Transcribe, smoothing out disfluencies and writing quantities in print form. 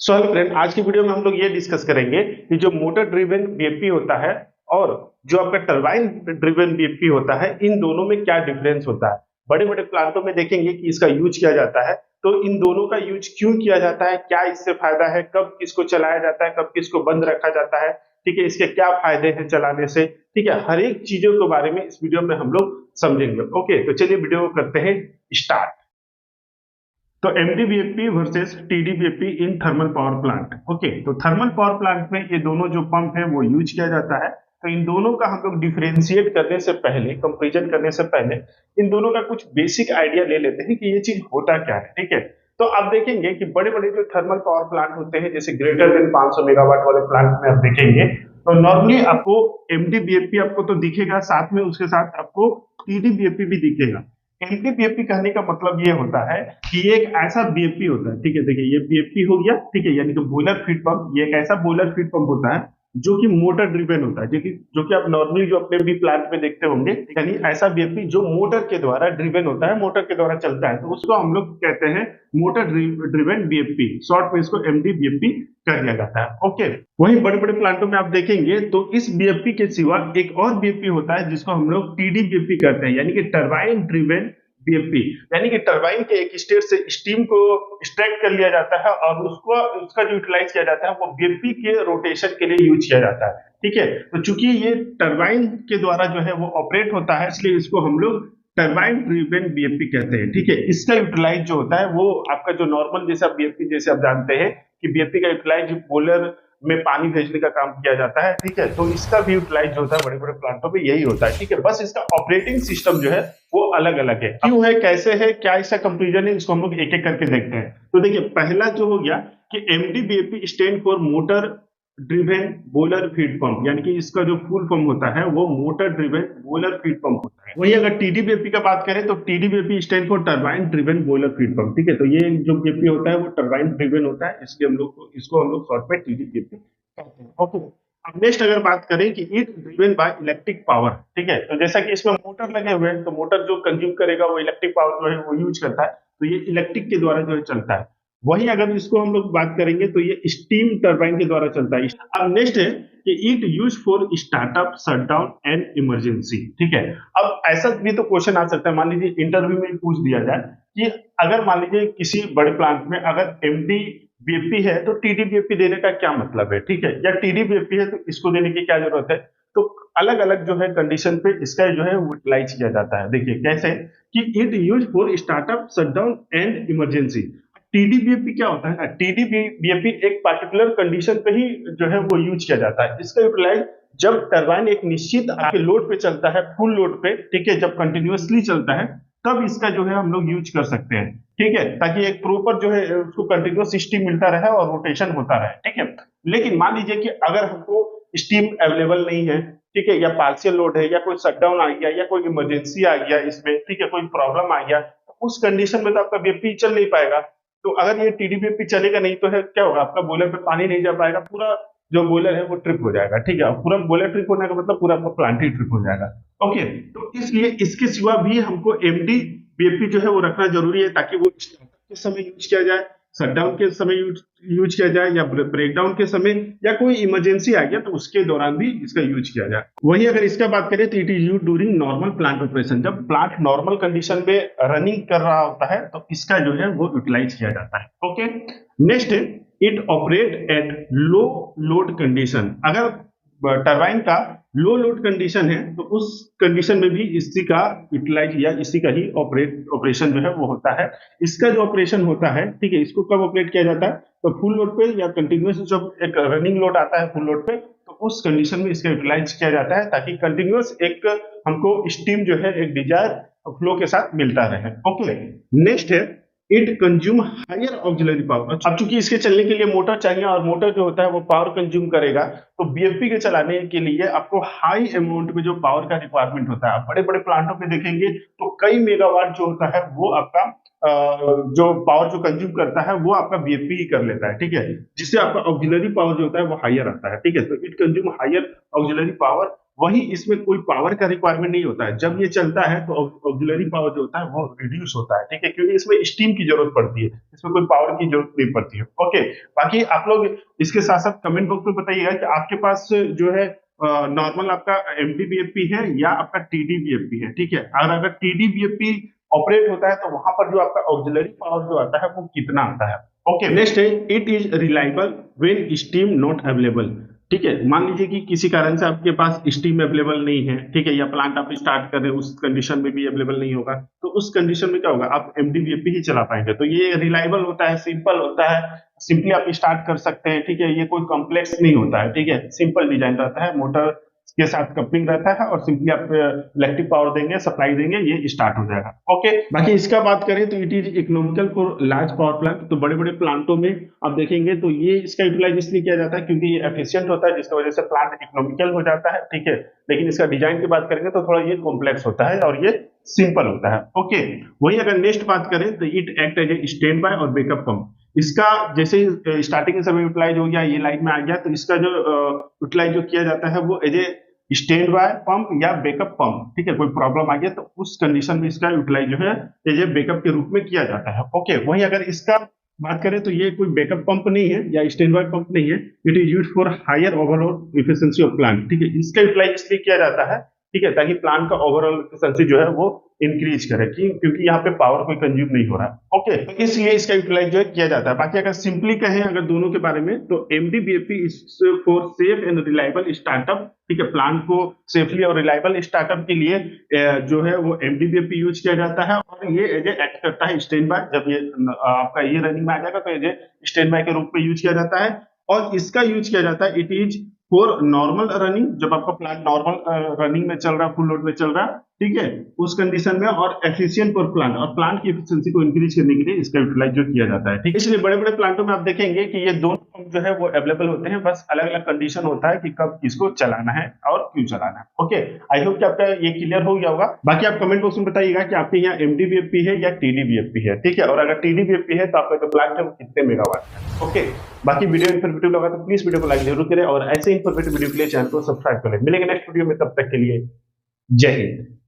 So hello friend, आज की video में हम लोग ये डिस्कस करेंगे कि जो मोटर ड्रिवन बीएफपी होता है और जो आपका टरबाइन ड्रिवन बीएफपी होता है, इन दोनों में क्या डिफरेंस होता है। बड़े बड़े प्लांटों में देखेंगे कि इसका यूज किया जाता है, तो इन दोनों का यूज क्यों किया जाता है, क्या इससे फायदा है, कब किसको चलाया जाता है, कब किसको बंद रखा जाता है, ठीक है, इसके क्या फायदे हैं चलाने से, ठीक है, हर एक चीजों के बारे में इस वीडियो में हम लोग समझेंगे। ओके, तो चलिए वीडियो को करते हैं स्टार्ट। तो MDBFP versus TDBFP in thermal power plant. Okay, तो थर्मल पावर प्लांट में ये दोनों जो पंप है वो यूज किया जाता है। तो इन दोनों का हम लोग डिफरेंशिएट करने से पहले, कंपैरिजन करने से पहले इन दोनों का कुछ बेसिक आइडिया ले लेते हैं कि ये चीज होता क्या है। ठीक है, तो आप देखेंगे कि बड़े बड़े जो थर्मल पावर प्लांट होते हैं, जैसे ग्रेटर देन 500 मेगावाट वाले प्लांट में आप देखेंगे तो नॉर्मली आपको एमडीबीएफपी आपको तो दिखेगा, साथ में उसके साथ आपको टीडीबीएफपी भी दिखेगा। एमडीबीएफपी कहने का मतलब ये होता है कि ये एक ऐसा बीएफपी होता है, ठीक है, देखिए ये बीएफपी हो गया, ठीक है, यानी कि बॉयलर फीड पंप। ये एक ऐसा बॉयलर फीड पंप होता है जो कि मोटर ड्रिवेन होता है, जो कि आप नॉर्मली जो अपने भी प्लांट में देखते होंगे, यानी ऐसा बीएफपी जो मोटर के द्वारा ड्रिवेन होता है, मोटर के द्वारा चलता है, तो उसको हम लोग कहते हैं मोटर ड्रिवेन बीएफपी। शॉर्ट में इसको एमडीबीएफपी कर दिया जाता है। ओके, वहीं बड़े बड़े प्लांटों में आप देखेंगे तो इस बीएफपी के सिवा एक और बीएफपी होता है जिसको हम लोग टीडीबीएफपी कहते हैं, यानी कि टरबाइन ड्रिवेन बीएफपी। यानी कि टरबाइन के एक स्टेट से स्टीम को एक्सट्रैक्ट कर लिया जाता है और उसका जो यूटिलाइज किया जाता है वो बीएफपी के रोटेशन के लिए यूज किया जाता है। ठीक है, तो चूंकि ये टरबाइन के द्वारा जो है वो ऑपरेट होता है, इसलिए इसको हम लोग टरबाइन ड्रिवेन बीएफपी कहते हैं। ठीक है, इसका यूटिलाइज जो होता है वो आपका जो नॉर्मल जैसे बीएफपी, जैसे आप जानते हैं कि बीएफपी का यूटिलाइज बॉयलर में पानी भेजने का काम किया जाता है। ठीक है, तो इसका भी यूटिलाइज होता है बड़े बड़े प्लांटों में, यही होता है। ठीक है, बस इसका ऑपरेटिंग सिस्टम जो है वो अलग अलग है। क्यों है, कैसे है, क्या इसका कंपेरिजन है, इसको हम लोग एक एक करके देखते हैं। तो देखिए, पहला जो हो गया कि MDBFP stand for motor driven boiler feed pump, यानी कि इसका जो फुल फॉर्म होता है वो motor driven boiler feed pump होता है। वही अगर टीडीबीएफपी का बात करें तो TDBFP stand for turbine driven boiler feed pump. ठीक है, तो ये जो बीएफपी होता है वो टरबाइन ड्रिवेन होता है, इसलिए हम लोग शॉर्ट में टीडीबीएफपी कहते हैं। ओके, अब नेक्स्ट अगर बात करें कि it driven by electric power. ठीक है, तो जैसा कि इसमें मोटर लगे हुए हैं, तो मोटर जो कंज्यूम करेगा वो इलेक्ट्रिक पावर जो है वो यूज करता है, तो ये इलेक्ट्रिक के द्वारा जो है चलता है। वही अगर इसको हम लोग बात करेंगे तो ये स्टीम टरबाइन के द्वारा चलता है। अब नेक्स्ट है कि it use for startup, shutdown and emergency. ठीक है, अब ऐसा भी तो क्वेश्चन आ सकता है, मान लीजिए इंटरव्यू में पूछ दिया जाए कि अगर मान लीजिए किसी बड़े प्लांट में अगर एमडी बीएफपी है तो टीडीबीएफपी देने का क्या मतलब है। ठीक है, या टीडीबीएफपी है तो इसको देने की क्या जरूरत है। तो अलग अलग जो है कंडीशन पे इसका जो है यूटिलाइज किया जाता है। देखिए कैसे कि it use for startup, shutdown and emergency. TDBFP क्या होता है ना, टीडीबीएफपी एक पर्टिकुलर कंडीशन पे ही जो है वो यूज किया जाता है। इसका यूटिलाइज जब टरबाइन एक निश्चित आपके लोड पे चलता है, फुल लोड पे, ठीक है, जब कंटिन्यूअसली चलता है तब इसका जो है हम लोग यूज कर सकते हैं। ठीक है, ताकि एक प्रॉपर जो है उसको कंटिन्यूअस स्टीम मिलता रहे और रोटेशन होता रहे। ठीक है, लेकिन मान लीजिए कि अगर हमको स्टीम अवेलेबल नहीं है, ठीक है, या पार्शियल लोड है, या कोई शटडाउन आ गया, या कोई इमरजेंसी आ गया इसमें, ठीक है, कोई प्रॉब्लम आ गया, तो उस कंडीशन में तो आपका बीएफपी चल नहीं पाएगा। तो अगर ये टीडीबीएफपी चलेगा नहीं तो है क्या होगा, आपका बॉयलर पे पानी नहीं जा पाएगा, पूरा जो बॉयलर है वो ट्रिप हो जाएगा। ठीक है, पूरा बॉयलर ट्रिप होने का मतलब पूरा आपका प्लांट ही ट्रिप हो जाएगा। ओके, तो इसलिए इसके सिवा भी हमको एमडी बीएफपी जो है वो रखना जरूरी है, ताकि वो स्टार्टअप के समय यूज किया जाए, शटडाउन के समय यूज किया जाए, या ब्रेकडाउन के समय, या कोई इमरजेंसी आ गया तो उसके दौरान भी इसका यूज किया जाए। वही अगर इसका बात करें तो it is use during normal plant operation. जब प्लांट नॉर्मल कंडीशन में रनिंग कर रहा होता है तो इसका जो है वो यूटिलाइज किया जाता है। Okay, next, it operate at low load condition. अगर टरबाइन का लो लोड कंडीशन है तो उस कंडीशन में भी इसी का यूटिलाइज या इसी का ही ऑपरेशन जो है वो होता है। इसका जो ऑपरेशन होता है, ठीक है, इसको कब ऑपरेट किया जाता है, तो फुल लोड पे या कंटिन्यूअस जब एक रनिंग लोड आता है फुल लोड पे, तो उस कंडीशन में इसका यूटिलाइज किया जाता है, ताकि कंटिन्यूअस एक हमको स्टीम जो है एक डिजायर फ्लो के साथ मिलता रहे। ओके, नेक्स्ट है it consume higher auxiliary power. अब चूंकि इसके चलने के लिए मोटर चाहिए और मोटर जो होता है वो पावर कंज्यूम करेगा, तो बीएफपी के चलाने के लिए आपको हाई अमाउंट में जो पावर का रिक्वायरमेंट होता है। बड़े बड़े प्लांटों पे देखेंगे तो कई मेगावाट जो होता है वो आपका जो पावर जो कंज्यूम करता है वो आपका बीएफपी ही कर लेता है। ठीक है, जिससे आपका ऑक्सिलरी पावर जो होता है वो हायर आता है। ठीक है, तो it consume higher auxiliary power वही इसमें कोई पावर का रिक्वायरमेंट नहीं होता है। जब ये चलता है तो ऑक्सिलरी पावर जो होता है वो रिड्यूस होता है, ठीक है, क्योंकि इसमें स्टीम की जरूरत पड़ती है, इसमें कोई पावर की जरूरत नहीं पड़ती है। ओके, बाकी आप लोग इसके साथ साथ कमेंट बॉक्स में बताइएगा कि आपके पास जो है नॉर्मल आपका एमटीबीएफपी है या आपका टीडीबीएफपी है, ठीक है। और अगर टीडीबीएफपी ऑपरेट होता है तो वहां पर जो आपका ऑक्सिलरी पावर जो आता है वो कितना आता है। ओके, नेक्स्ट है it is reliable when steam not available. ठीक है, मान लीजिए कि किसी कारण से आपके पास स्टीम अवेलेबल नहीं है, ठीक है, या प्लांट आप स्टार्ट कर रहे हैं उस कंडीशन में भी अवेलेबल नहीं होगा, तो उस कंडीशन में क्या होगा, आप एमडीबीएफपी ही चला पाएंगे। तो ये रिलायबल होता है, सिंपल होता है, सिंपली आप स्टार्ट कर सकते हैं, ठीक है, ये कोई कॉम्प्लेक्स नहीं होता है, ठीक है, सिंपल डिजाइन रहता है, मोटर के साथ कपलिंग रहता है और सिंपली आप इलेक्ट्रिक पावर देंगे, सप्लाई देंगे, ये स्टार्ट हो जाएगा। ओके, बाकी इसका बात करें तो it is economical for large power plant. तो बड़े बड़े प्लांटों में आप देखेंगे तो ये इसका यूटिलाइज इसलिए किया जाता है क्योंकि ये एफिशिएंट होता है, जिसकी वजह से प्लांट इकोनॉमिकल हो जाता है, ठीक है। लेकिन इसका डिजाइन की बात करेंगे तो थोड़ा ये कॉम्प्लेक्स होता है और ये सिंपल होता है। ओके, वही अगर नेक्स्ट बात करें तो it act as a stand by और बैकअप पंप। इसका जैसे स्टार्टिंग में समय यूटिलाइज हो गया, ये लाइन में आ गया, तो इसका जो यूटिलाइज जो किया जाता है वो as a stand by pump या बैकअप पंप, ठीक है, कोई प्रॉब्लम आ गया तो उस कंडीशन में इसका यूटिलाइज जो है एज ए बैकअप के रूप में किया जाता है। ओके, वहीं अगर इसका बात करें तो ये कोई बैकअप पंप नहीं है या स्टैंड बाय पंप नहीं है, it is used for higher overall efficiency of plant. ठीक है, इसका यूटिलाइज इसलिए किया जाता है, ठीक है, ताकि प्लांट का ओवरऑल एफिशिएंसी जो है वो इंक्रीज करे, क्योंकि यहाँ पे पावर कोई कंज्यूम नहीं हो रहा है। ओके, तो इसलिए इसका यूटिलाइज जो है किया जाता है। बाकी अगर सिंपली कहें अगर दोनों के बारे में तो MDBFP is for safe and reliable startup, ठीक है, प्लांट को सेफली और रिलायबल स्टार्टअप के लिए जो है वो एमडीबीएफपी यूज किया जाता है और ये एज ए एक्ट करता है स्टैंड बाय। जब ये आपका ये रनिंग में आ जाएगा तो एज ए स्टैंड बाय के रूप में यूज किया जाता है। और इसका यूज किया जाता है, it is for normal running, जब आपका प्लांट नॉर्मल रनिंग में चल रहा है, फुल लोड में चल रहा है, ठीक है, उस कंडीशन में, और एफिशिएंट फॉर प्लांट, और प्लांट की एफिशिएंसी को इंक्रीज करने के लिए इसका यूटिलाइज जो किया जाता है। ठीक है, इसलिए बड़े बड़े प्लांटों में आप देखेंगे कि ये दोनों पंप जो है वो अवेलेबल होते हैं, बस अलग अलग कंडीशन होता है कि कब किसको चलाना है और क्यों चलाना है। ओके, आई होप कि आपका ये क्लियर हो गया होगा। बाकी आप कमेंट बॉक्स में बताइएगा कि आपके यहाँ एमडीबीएफपी है या टीडीबीएफपी है, ठीक है, और अगर टीडीबीएफपी है तो आपका जो प्लांट है वो कितने मेगावाट है। ओके, बाकी वीडियो इन्फॉर्मेटिव लगा तो प्लीज वीडियो को लाइक जरूर करें और ऐसे इन्फॉर्मेटिव वीडियो के लिए चैनल को सब्सक्राइब करें। मिलेंगे नेक्स्ट वीडियो में, तब तक के लिए जय हिंद।